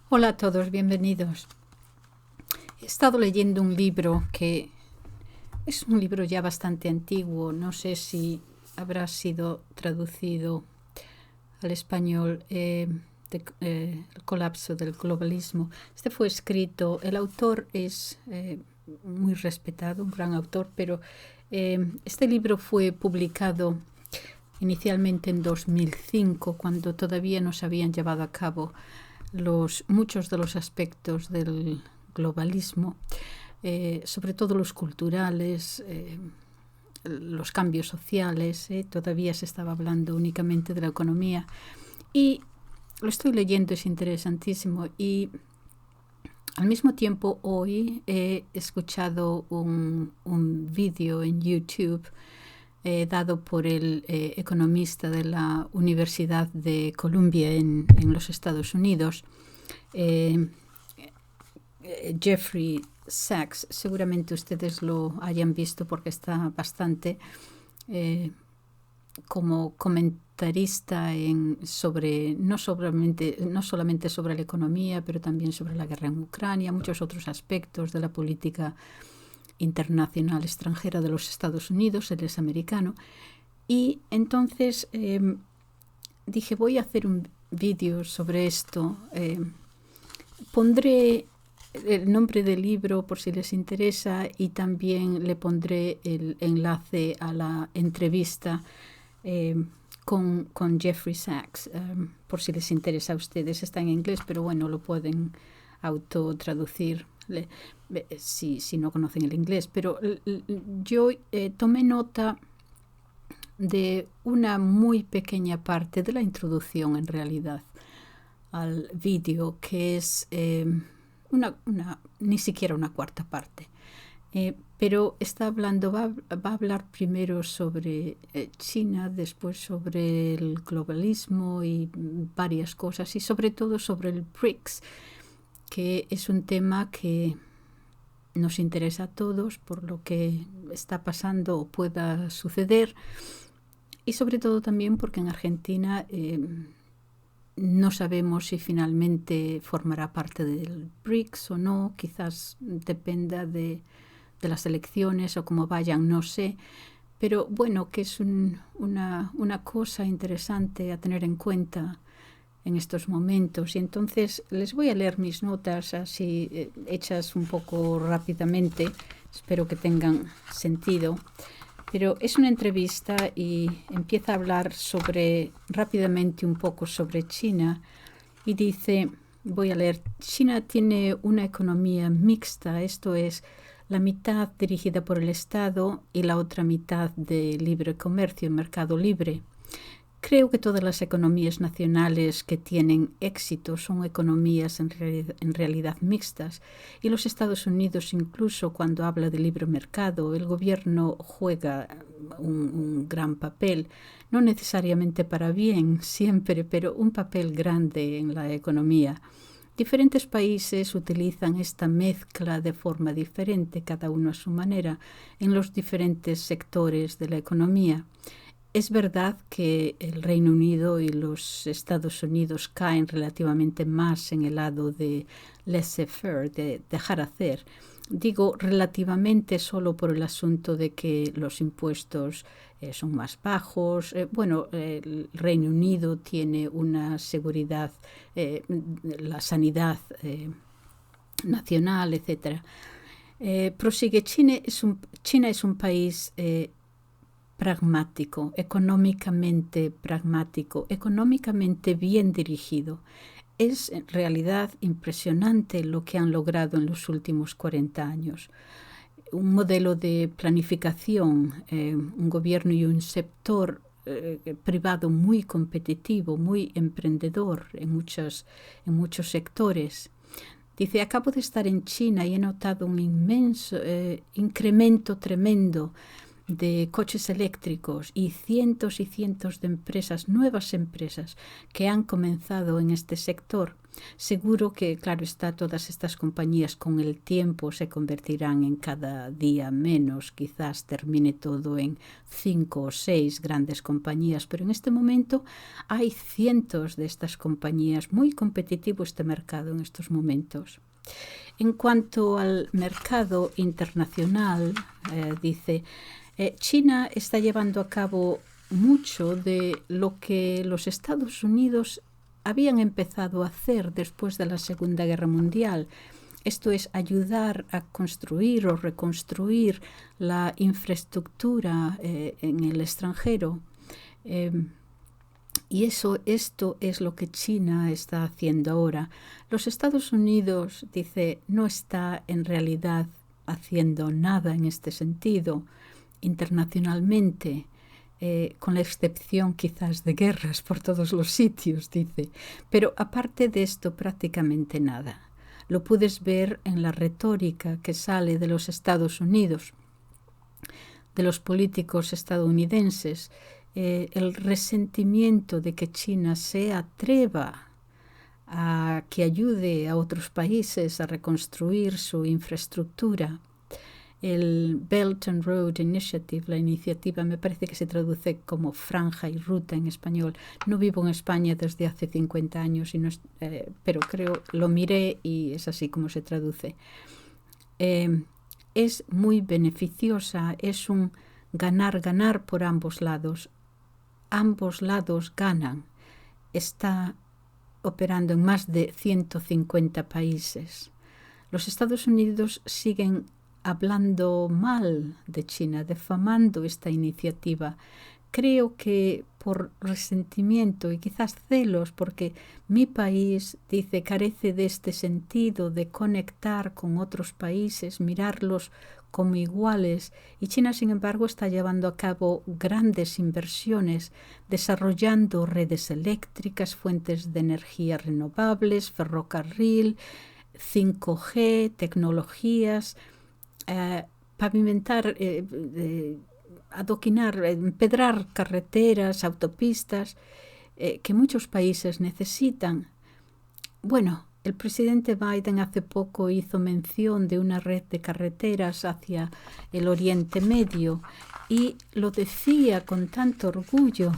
Hola a todos, bienvenidos. He estado leyendo un libro que es un libro ya bastante antiguo, no sé si habrá sido traducido al español, El colapso del globalismo. Este fue escrito, el autor es muy respetado, un gran autor, pero este libro fue publicado inicialmente en 2005, cuando todavía no se habían llevado a cabo muchos de los aspectos del globalismo, sobre todo los culturales, los cambios sociales. Todavía se estaba hablando únicamente de la economía. Y lo estoy leyendo, es interesantísimo. Y al mismo tiempo hoy he escuchado un vídeo en YouTube dado por el economista de la Universidad de Columbia en los Estados Unidos, Jeffrey Sachs. Seguramente ustedes lo hayan visto porque está bastante como comentarista no solamente sobre la economía, pero también sobre la guerra en Ucrania, muchos otros aspectos de la política internacional extranjera de los Estados Unidos. Él es americano. Y entonces dije, voy a hacer un vídeo sobre esto. Pondré el nombre del libro por si les interesa, y también le pondré el enlace a la entrevista con Jeffrey Sachs, por si les interesa a ustedes. Está en inglés, pero bueno, lo pueden autotraducir si no conocen el inglés. Pero yo tomé nota de una muy pequeña parte de la introducción, en realidad, al vídeo, que es ni siquiera una cuarta parte. Pero va a hablar primero sobre China, después sobre el globalismo y varias cosas, y sobre todo sobre el BRICS, que es un tema que nos interesa a todos por lo que está pasando o pueda suceder, y sobre todo también porque en Argentina no sabemos si finalmente formará parte del BRICS o no. Quizás dependa de las elecciones o cómo vayan, no sé. Pero bueno, que es una cosa interesante a tener en cuenta en estos momentos. Y entonces les voy a leer mis notas así hechas un poco rápidamente. Espero que tengan sentido. Pero es una entrevista y empieza a hablar rápidamente un poco sobre China, y dice, voy a leer: China tiene una economía mixta, esto es, la mitad dirigida por el Estado y la otra mitad de libre comercio, mercado libre. Creo que todas las economías nacionales que tienen éxito son economías en realidad mixtas, y los Estados Unidos, incluso cuando habla de libre mercado, el gobierno juega un gran papel, no necesariamente para bien siempre, pero un papel grande en la economía. Diferentes países utilizan esta mezcla de forma diferente, cada uno a su manera, en los diferentes sectores de la economía. Es verdad que el Reino Unido y los Estados Unidos caen relativamente más en el lado de laissez-faire, de dejar hacer. Digo relativamente solo por el asunto de que los impuestos son más bajos. El Reino Unido tiene una seguridad, la sanidad nacional, etc. Prosigue: China es un país pragmático, económicamente bien dirigido. Es en realidad impresionante lo que han logrado en los últimos 40 años. Un modelo de planificación, un gobierno y un sector privado muy competitivo, muy emprendedor en muchos sectores. Dice, acabo de estar en China y he notado un inmenso incremento tremendo de coches eléctricos y cientos de empresas, nuevas empresas que han comenzado en este sector, seguro que, claro está, todas estas compañías con el tiempo se convertirán en cada día menos, quizás termine todo en 5 o 6 grandes compañías, pero en este momento hay cientos de estas compañías, muy competitivo este mercado en estos momentos. En cuanto al mercado internacional, dice, China está llevando a cabo mucho de lo que los Estados Unidos habían empezado a hacer después de la Segunda Guerra Mundial. Esto es ayudar a construir o reconstruir la infraestructura en el extranjero. Y esto es lo que China está haciendo ahora. Los Estados Unidos, dice, no está en realidad haciendo nada en este sentido internacionalmente, con la excepción quizás de guerras por todos los sitios, dice. Pero aparte de esto, prácticamente nada. Lo puedes ver en la retórica que sale de los Estados Unidos, de los políticos estadounidenses, el resentimiento de que China se atreva a que ayude a otros países a reconstruir su infraestructura. El Belt and Road Initiative, la iniciativa, me parece que se traduce como franja y ruta en español. No vivo en España desde hace 50 años, pero creo, lo miré y es así como se traduce. Es muy beneficiosa, es un ganar-ganar por ambos lados. Ambos lados ganan. Está operando en más de 150 países. Los Estados Unidos siguen hablando mal de China, difamando esta iniciativa. Creo que por resentimiento y quizás celos, porque mi país, dice, carece de este sentido de conectar con otros países, mirarlos como iguales, y China, sin embargo, está llevando a cabo grandes inversiones, desarrollando redes eléctricas, fuentes de energía renovables, ferrocarril, 5G, tecnologías, pavimentar, adoquinar, empedrar carreteras, autopistas, que muchos países necesitan. Bueno, el presidente Biden hace poco hizo mención de una red de carreteras hacia el Oriente Medio y lo decía con tanto orgullo,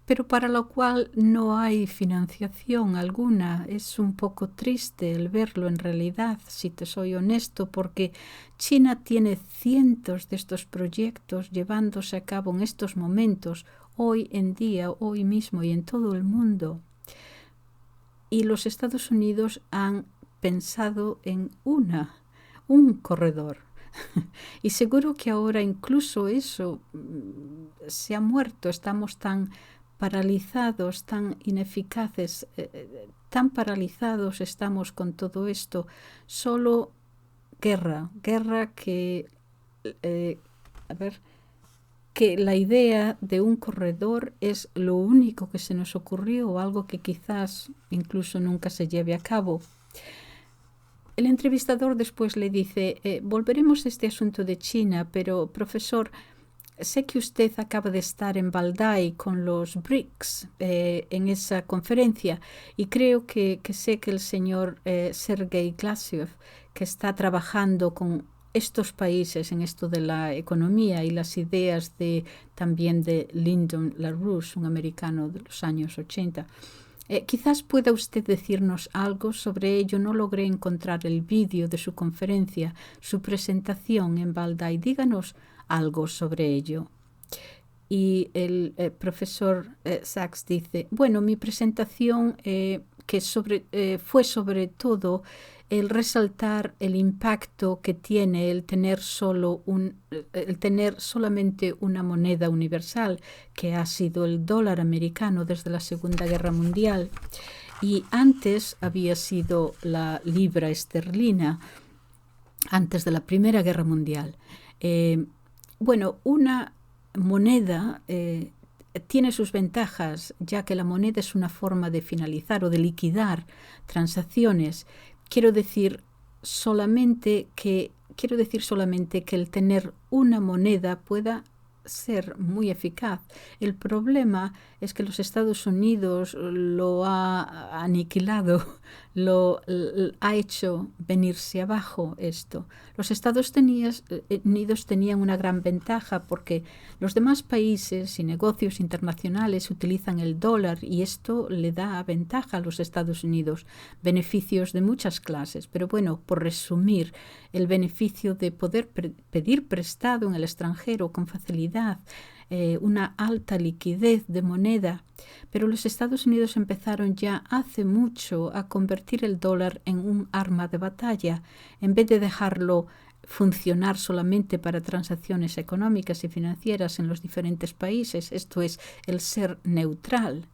pero para lo cual no hay financiación alguna. Es un poco triste el verlo en realidad, si te soy honesto, porque China tiene cientos de estos proyectos llevándose a cabo en estos momentos, hoy en día, hoy mismo y en todo el mundo. Y los Estados Unidos han pensado en un corredor. Y seguro que ahora incluso eso se ha muerto. Estamos tan paralizados, tan ineficaces, tan paralizados estamos con todo esto. Solo guerra que que la idea de un corredor es lo único que se nos ocurrió, o algo que quizás incluso nunca se lleve a cabo. El entrevistador después le dice, volveremos a este asunto de China, pero profesor, sé que usted acaba de estar en Valdai con los BRICS en esa conferencia, y creo que sé que el señor Sergei Glasiev, que está trabajando con estos países en esto de la economía y las ideas también de Lyndon LaRouche, un americano de los años 80. Quizás pueda usted decirnos algo sobre ello. No logré encontrar el vídeo de su conferencia, su presentación en Valdai. Díganos algo sobre ello. Y el profesor Sachs dice, bueno, mi presentación fue sobre todo el resaltar el impacto que tiene el tener solamente una moneda universal, que ha sido el dólar americano desde la Segunda Guerra Mundial, y antes había sido la libra esterlina, antes de la Primera Guerra Mundial. Bueno, una moneda tiene sus ventajas, ya que la moneda es una forma de finalizar o de liquidar transacciones. Quiero decir solamente que quiero decir solamente que el tener una moneda pueda ser muy eficaz. El problema es que los Estados Unidos lo ha aniquilado, lo ha hecho venirse abajo esto. Los Estados Unidos tenían una gran ventaja porque los demás países y negocios internacionales utilizan el dólar y esto le da ventaja a los Estados Unidos, beneficios de muchas clases. Pero bueno, por resumir, el beneficio de poder pedir prestado en el extranjero con facilidad, una alta liquidez de moneda, pero los Estados Unidos empezaron ya hace mucho a convertir el dólar en un arma de batalla, en vez de dejarlo funcionar solamente para transacciones económicas y financieras en los diferentes países, esto es, el ser neutral.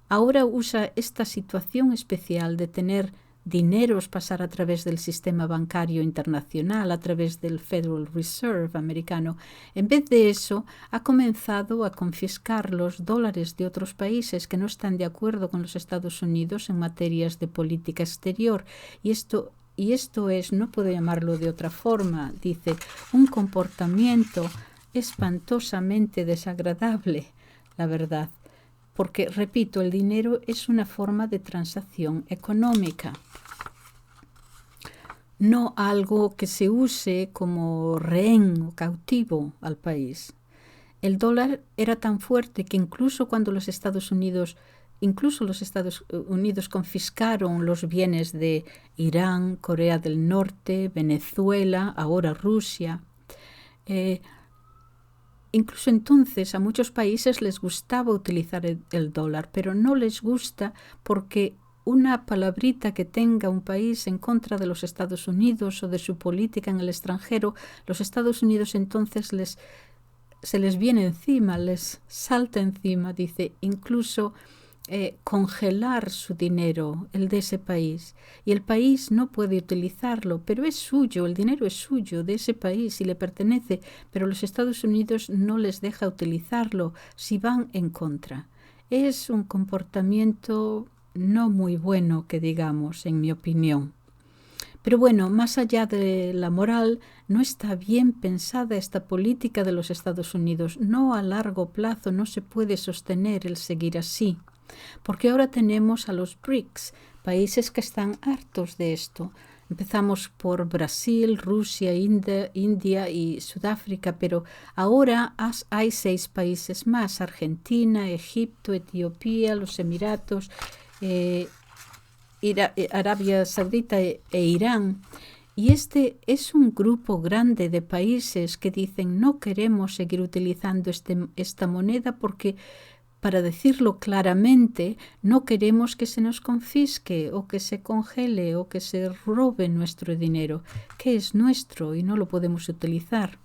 Ahora usa esta situación especial de tener dineros pasar a través del sistema bancario internacional, a través del Federal Reserve americano. En vez de eso, ha comenzado a confiscar los dólares de otros países que no están de acuerdo con los Estados Unidos en materias de política exterior. Y esto es, no puedo llamarlo de otra forma, dice, un comportamiento espantosamente desagradable, la verdad. Porque, repito, el dinero es una forma de transacción económica, no algo que se use como rehén o cautivo al país. El dólar era tan fuerte que incluso cuando los Estados Unidos confiscaron los bienes de Irán, Corea del Norte, Venezuela, ahora Rusia. Incluso entonces a muchos países les gustaba utilizar el dólar, pero no les gusta porque una palabrita que tenga un país en contra de los Estados Unidos o de su política en el extranjero, los Estados Unidos entonces se les viene encima, les salta encima, dice, incluso congelar su dinero, el de ese país. Y el país no puede utilizarlo, pero es suyo, el dinero es suyo, de ese país y le pertenece, pero los Estados Unidos no les deja utilizarlo si van en contra. Es un comportamiento no muy bueno, que digamos, en mi opinión. Pero bueno, más allá de la moral, no está bien pensada esta política de los Estados Unidos. No a largo plazo no se puede sostener el seguir así. Porque ahora tenemos a los BRICS, países que están hartos de esto. Empezamos por Brasil, Rusia, India y Sudáfrica, pero ahora hay 6 países más: Argentina, Egipto, Etiopía, los Emiratos, Arabia Saudita e Irán. Y este es un grupo grande de países que dicen no queremos seguir utilizando esta moneda porque, para decirlo claramente, no queremos que se nos confisque o que se congele o que se robe nuestro dinero, que es nuestro y no lo podemos utilizar.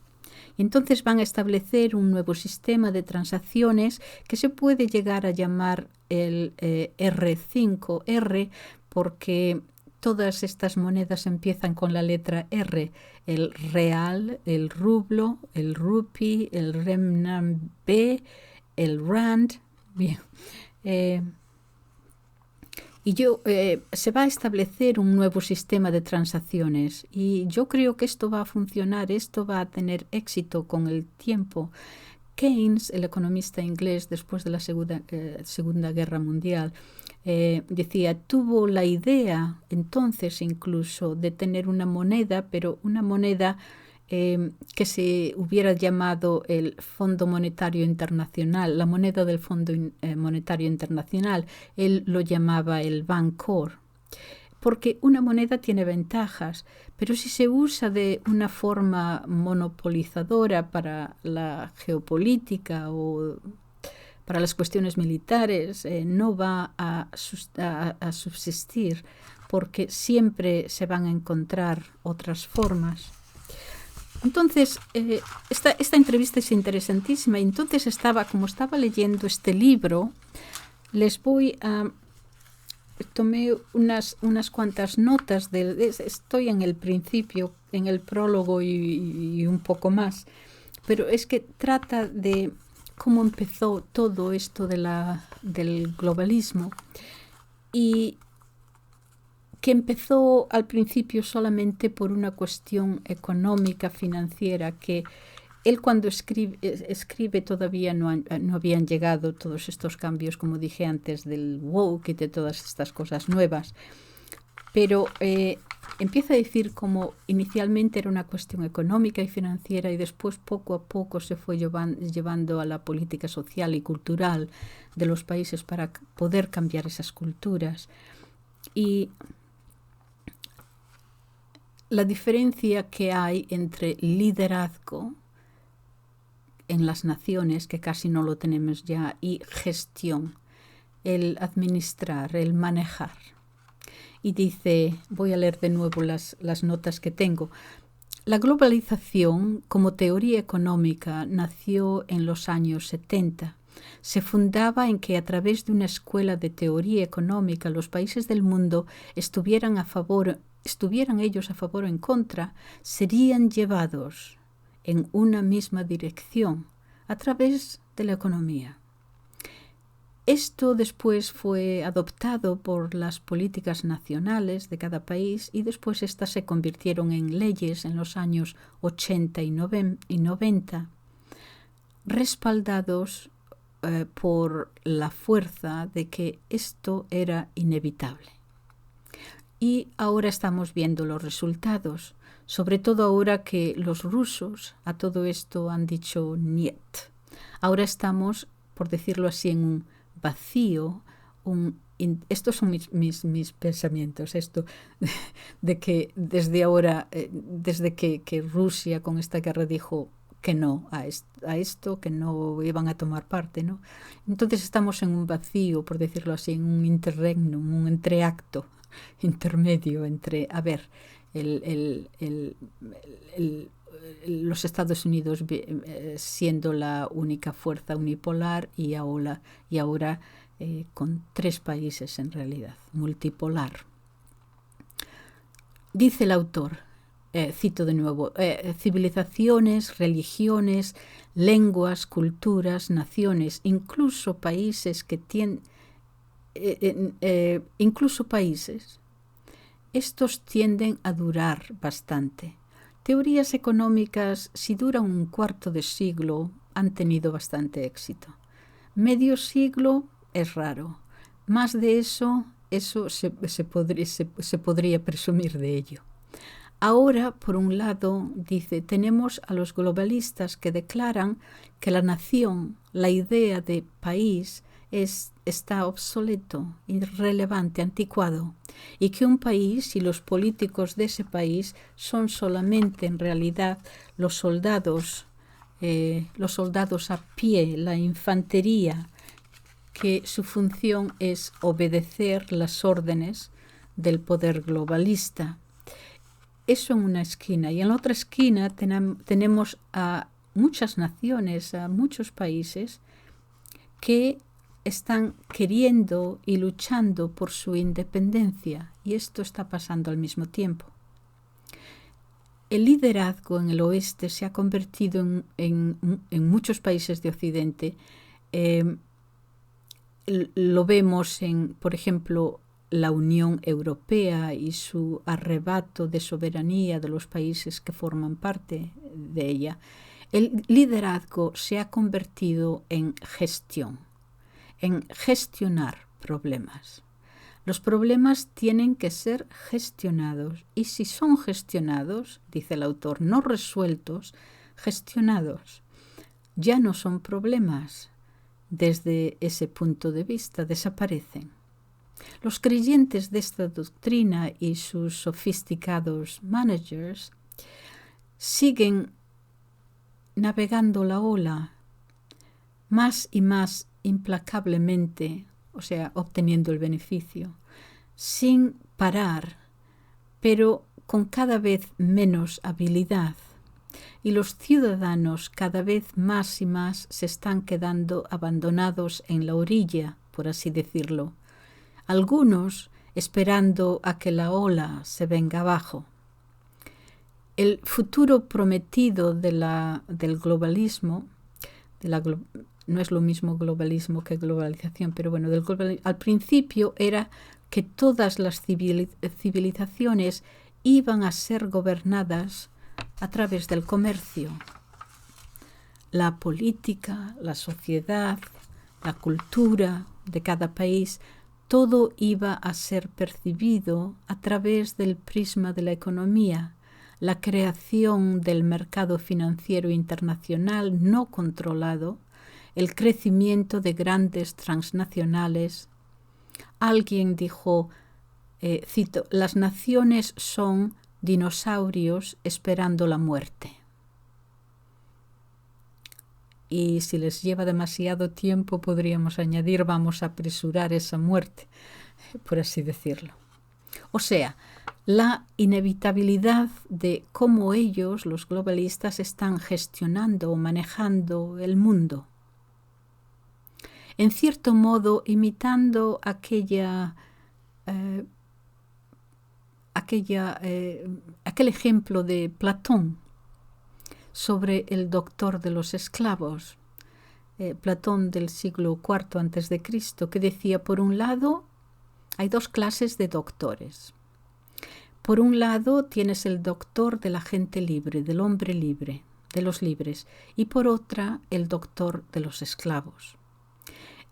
Y entonces van a establecer un nuevo sistema de transacciones que se puede llegar a llamar el R5R, porque todas estas monedas empiezan con la letra R: el real, el rublo, el rupee, el renminbi, el rand. Bien. Se va a establecer un nuevo sistema de transacciones y yo creo que esto va a funcionar, esto va a tener éxito con el tiempo. Keynes, el economista inglés después de la Segunda Guerra Mundial, tuvo la idea entonces incluso de tener una moneda, pero una moneda que se hubiera llamado el Fondo Monetario Internacional, la moneda del Fondo Monetario Internacional. Él lo llamaba el Bancor, porque una moneda tiene ventajas, pero si se usa de una forma monopolizadora para la geopolítica o para las cuestiones militares, no va a subsistir, porque siempre se van a encontrar otras formas. Entonces, esta entrevista es interesantísima. Entonces como estaba leyendo este libro, tomé unas cuantas notas. Estoy en el principio, en el prólogo y un poco más. Pero es que trata de cómo empezó todo esto del globalismo. Y que empezó al principio solamente por una cuestión económica, financiera, que él cuando escribe todavía no habían llegado todos estos cambios, como dije antes, del woke y de todas estas cosas nuevas. Pero empieza a decir como inicialmente era una cuestión económica y financiera y después poco a poco se fue llevando a la política social y cultural de los países para poder cambiar esas culturas. Y la diferencia que hay entre liderazgo en las naciones, que casi no lo tenemos ya, y gestión, el administrar, el manejar. Y dice, voy a leer de nuevo las notas que tengo. La globalización como teoría económica nació en los años 70. Se fundaba en que a través de una escuela de teoría económica los países del mundo estuvieran ellos a favor o en contra, serían llevados en una misma dirección a través de la economía. Esto después fue adoptado por las políticas nacionales de cada país y después estas se convirtieron en leyes en los años 80 y 90, respaldados por la fuerza de que esto era inevitable. Y ahora estamos viendo los resultados, sobre todo ahora que los rusos a todo esto han dicho niet. Ahora estamos, por decirlo así, en un vacío, estos son mis pensamientos, esto de que desde ahora, desde que Rusia con esta guerra dijo que no a esto, que no iban a tomar parte, ¿no? Entonces estamos en un vacío, por decirlo así, en un interregnum, un entreacto intermedio entre, los Estados Unidos siendo la única fuerza unipolar y ahora con 3 países en realidad, multipolar. Dice el autor, cito de nuevo, civilizaciones, religiones, lenguas, culturas, naciones, incluso países que tienen, estos tienden a durar bastante. Teorías económicas, si duran un cuarto de siglo, han tenido bastante éxito. Medio siglo es raro. Más de eso se podría presumir de ello. Ahora, por un lado, dice, tenemos a los globalistas que declaran que la nación, la idea de país, está obsoleto, irrelevante, anticuado, y que un país y los políticos de ese país son solamente en realidad los soldados a pie, la infantería, que su función es obedecer las órdenes del poder globalista. Eso en una esquina, y en la otra esquina tenemos a muchas naciones, a muchos países que están queriendo y luchando por su independencia, y esto está pasando al mismo tiempo. El liderazgo en el oeste se ha convertido en muchos países de Occidente. Lo vemos en, por ejemplo, la Unión Europea y su arrebato de soberanía de los países que forman parte de ella. El liderazgo se ha convertido en gestión, en gestionar problemas. Los problemas tienen que ser gestionados y si son gestionados, dice el autor, no resueltos, gestionados, ya no son problemas. Desde ese punto de vista desaparecen. Los creyentes de esta doctrina y sus sofisticados managers siguen navegando la ola más y más implacablemente, o sea, obteniendo el beneficio, sin parar, pero con cada vez menos habilidad. Y los ciudadanos cada vez más y más se están quedando abandonados en la orilla, por así decirlo. Algunos esperando a que la ola se venga abajo. El futuro prometido del globalismo, no es lo mismo globalismo que globalización, pero bueno, al principio era que todas las civilizaciones iban a ser gobernadas a través del comercio. La política, la sociedad, la cultura de cada país, todo iba a ser percibido a través del prisma de la economía, la creación del mercado financiero internacional no controlado, el crecimiento de grandes transnacionales. Alguien dijo, cito, las naciones son dinosaurios esperando la muerte. Y si les lleva demasiado tiempo, podríamos añadir, vamos a apresurar esa muerte, por así decirlo. O sea, la inevitabilidad de cómo ellos, los globalistas, están gestionando o manejando el mundo. En cierto modo, imitando aquel ejemplo de Platón sobre el doctor de los esclavos, Platón del siglo IV a.C., que decía, por un lado, hay dos clases de doctores. Por un lado tienes el doctor de la gente libre, del hombre libre, de los libres, y por otra el doctor de los esclavos.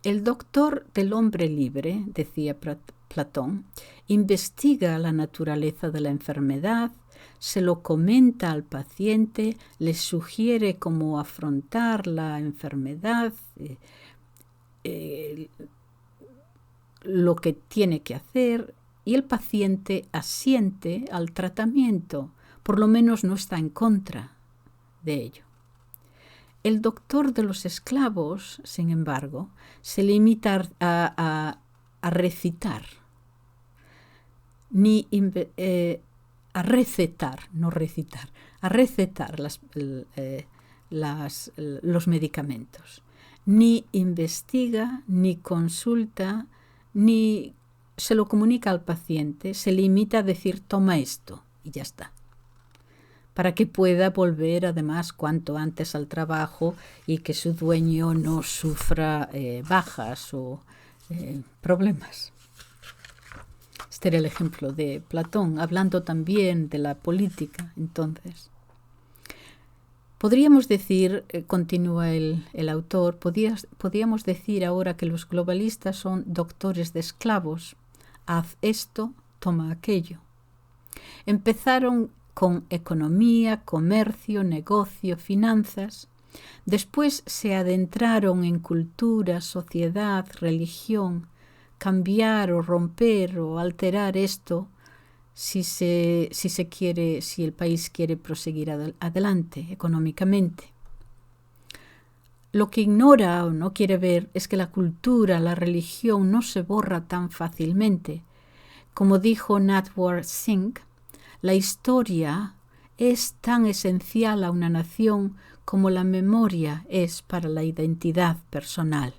El doctor del hombre libre, decía Platón, investiga la naturaleza de la enfermedad, se lo comenta al paciente, le sugiere cómo afrontar la enfermedad, lo que tiene que hacer, y el paciente asiente al tratamiento, por lo menos no está en contra de ello. El doctor de los esclavos, sin embargo, se limita a recitar, a recetar, no recitar, a recetar los medicamentos. Ni investiga, ni consulta, ni se lo comunica al paciente, se limita a decir toma esto y ya está, para que pueda volver además cuanto antes al trabajo y que su dueño no sufra bajas o problemas. Este era el ejemplo de Platón, hablando también de la política. Entonces, podríamos decir, continúa el autor, podríamos decir ahora que los globalistas son doctores de esclavos. Haz esto, toma aquello. Empezaron con economía, comercio, negocio, finanzas. Después se adentraron en cultura, sociedad, religión. Cambiar o romper o alterar esto si el país quiere proseguir adelante económicamente. Lo que ignora o no quiere ver es que la cultura, la religión no se borra tan fácilmente. Como dijo Natwar Singh, la historia es tan esencial a una nación como la memoria es para la identidad personal.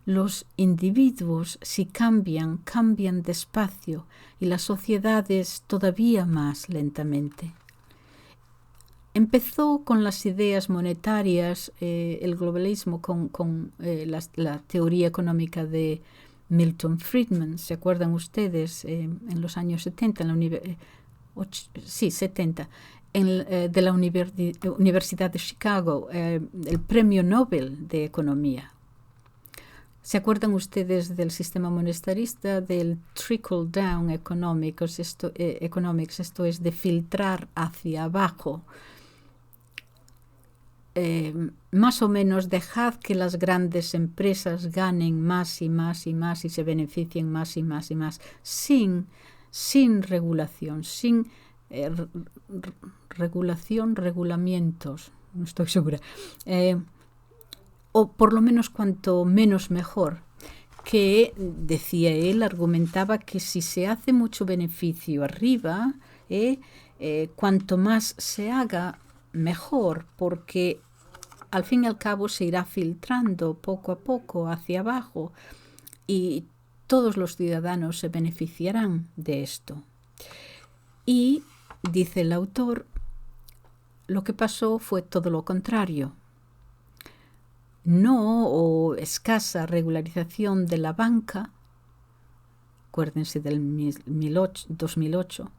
Los individuos, si cambian, cambian despacio y las sociedades todavía más lentamente. Empezó con las ideas monetarias, el globalismo, con la teoría económica de Milton Friedman. ¿Se acuerdan ustedes? En los años 70, de la Universidad de Chicago, el Premio Nobel de Economía. ¿Se acuerdan ustedes del sistema monetarista, del trickle-down economics? Esto es de filtrar hacia abajo. Más o menos dejad que las grandes empresas ganen más y más y más y se beneficien más y más y más, sin regulación, sin regulamientos, no estoy segura. O por lo menos cuanto menos mejor, que, decía él, argumentaba que si se hace mucho beneficio arriba, cuanto más se haga, mejor, porque al fin y al cabo se irá filtrando poco a poco hacia abajo y todos los ciudadanos se beneficiarán de esto. Y, dice el autor, lo que pasó fue todo lo contrario. No o escasa regularización de la banca acuérdense del 2008,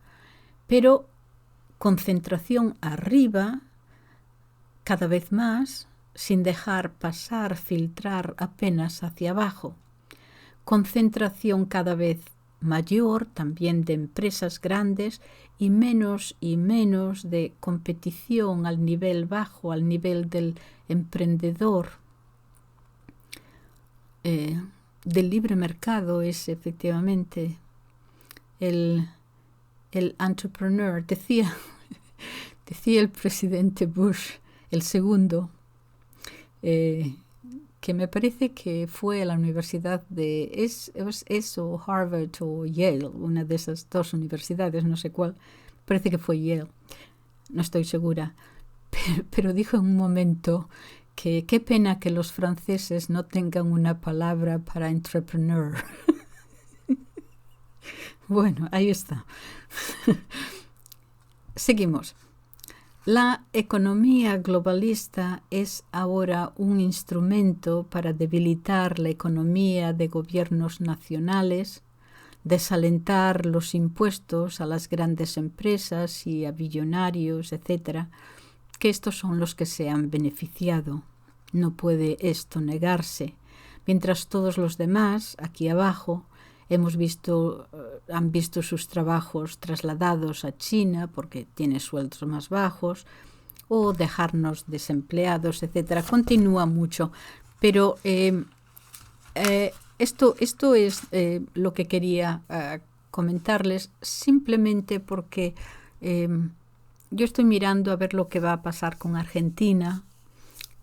pero concentración arriba, cada vez más, sin dejar pasar, filtrar apenas hacia abajo. Concentración cada vez mayor también de empresas grandes y menos de competición al nivel bajo, al nivel del emprendedor. Del libre mercado es efectivamente el entrepreneur. Decía el presidente Bush, el segundo, que me parece que fue a la universidad de o Harvard o Yale, una de esas dos universidades, no sé cuál, parece que fue Yale, no estoy segura, pero dijo en un momento que qué pena que los franceses no tengan una palabra para entrepreneur. Bueno, ahí está. Seguimos. La economía globalista es ahora un instrumento para debilitar la economía de gobiernos nacionales, desalentar los impuestos a las grandes empresas y a billonarios, etc., que estos son los que se han beneficiado. No puede esto negarse. Mientras todos los demás, aquí abajo, han visto sus trabajos trasladados a China porque tiene sueldos más bajos, o dejarnos desempleados, etc. Continúa mucho, pero esto es lo que quería comentarles, simplemente porque yo estoy mirando a ver lo que va a pasar con Argentina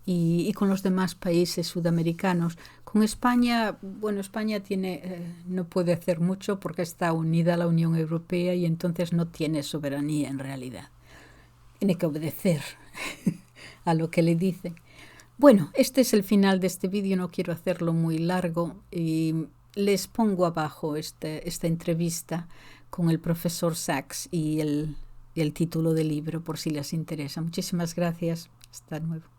y con los demás países sudamericanos. Con España, bueno, España no puede hacer mucho porque está unida a la Unión Europea y entonces no tiene soberanía en realidad. Tiene que obedecer a lo que le dicen. Bueno, este es el final de este vídeo, no quiero hacerlo muy largo y les pongo abajo esta entrevista con el profesor Sachs y el título del libro por si les interesa. Muchísimas gracias. Hasta luego.